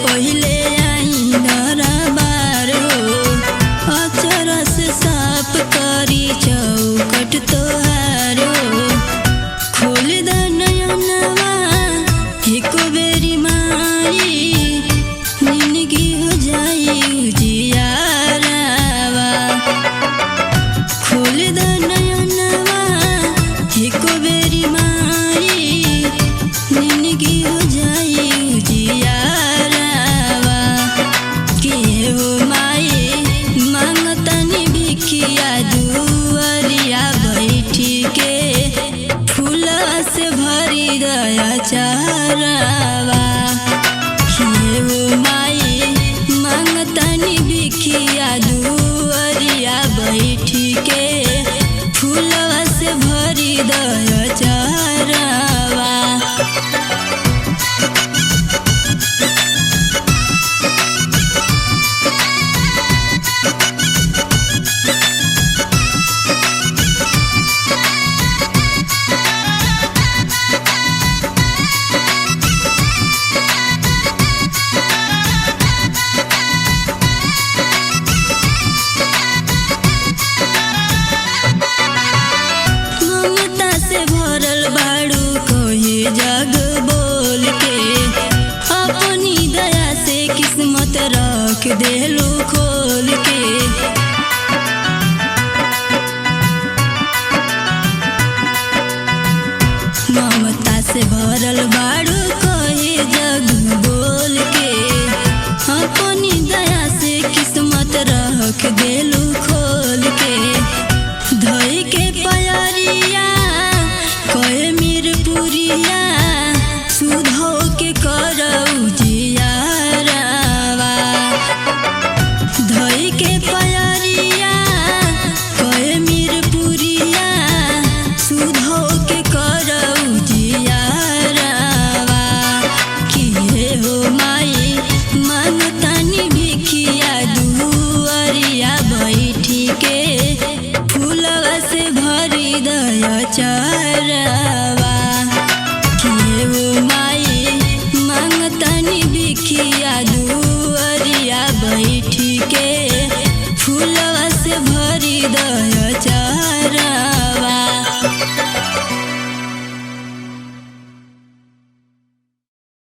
पहिले आई दरबार हो, अक्षर से साफ करी चौखट तोहार हो। खोल द नयनवा एको बेरी माई, जिंदगी हो जाई उजियारवा। खोल द नयनवा एको बेरी माई, जिंदगी हो जाई उजियारवा। के हो माई मांगतनी भिखिया दुअरिया बैठी के, फूल से भरी दया चारवा। के हो माई मांगतनी भिखिया दुअरिया बैठी के, फूल से भरी दया चारवा। ममता से भरल बाड़ू कहे जग बोल के, अपनी दया से किस्मत रख देलू खोल के। ममता से भरल बाड़ू